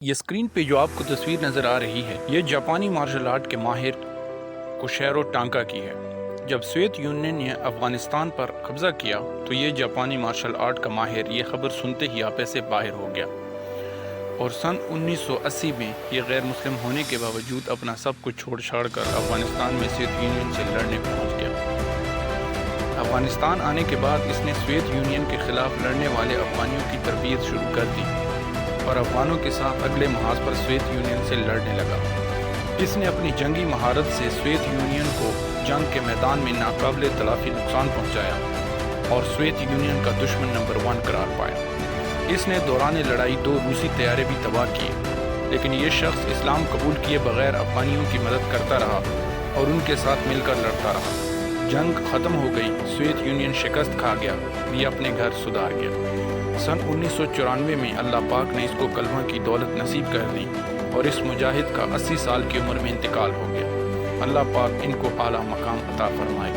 یہ اسکرین پہ جو آپ کو تصویر نظر آ رہی ہے یہ جاپانی مارشل آرٹ کے ماہر کوشیرو ٹانکا کی ہے۔ جب سوویت یونین نے افغانستان پر قبضہ کیا تو یہ جاپانی مارشل آرٹ کا ماہر یہ خبر سنتے ہی آپے سے باہر ہو گیا اور سن 1980 میں یہ غیر مسلم ہونے کے باوجود اپنا سب کچھ چھوڑ چھاڑ کر افغانستان میں سوویت یونین سے لڑنے پہنچ گیا۔ افغانستان آنے کے بعد اس نے سوویت یونین کے خلاف لڑنے والے افغانیوں کی تربیت شروع کر دی اور افغانوں کے ساتھ اگلے محاذ پر سوویت یونین سے لڑنے لگا۔ اس نے اپنی جنگی مہارت سے سوویت یونین کو جنگ کے میدان میں ناقابل تلافی نقصان پہنچایا اور سوویت یونین کا دشمن نمبر 1 قرار پایا۔ اس نے دوران لڑائی 2 روسی طیارے بھی تباہ کیے، لیکن یہ شخص اسلام قبول کیے بغیر افغانیوں کی مدد کرتا رہا اور ان کے ساتھ مل کر لڑتا رہا۔ جنگ ختم ہو گئی، سوویت یونین شکست کھا گیا، یہ اپنے گھر سدھار گیا۔ سن 1994 میں اللہ پاک نے اس کو کلمہ کی دولت نصیب کر دی اور اس مجاہد کا 80 سال کی عمر میں انتقال ہو گیا۔ اللہ پاک ان کو اعلیٰ مقام عطا فرمائے۔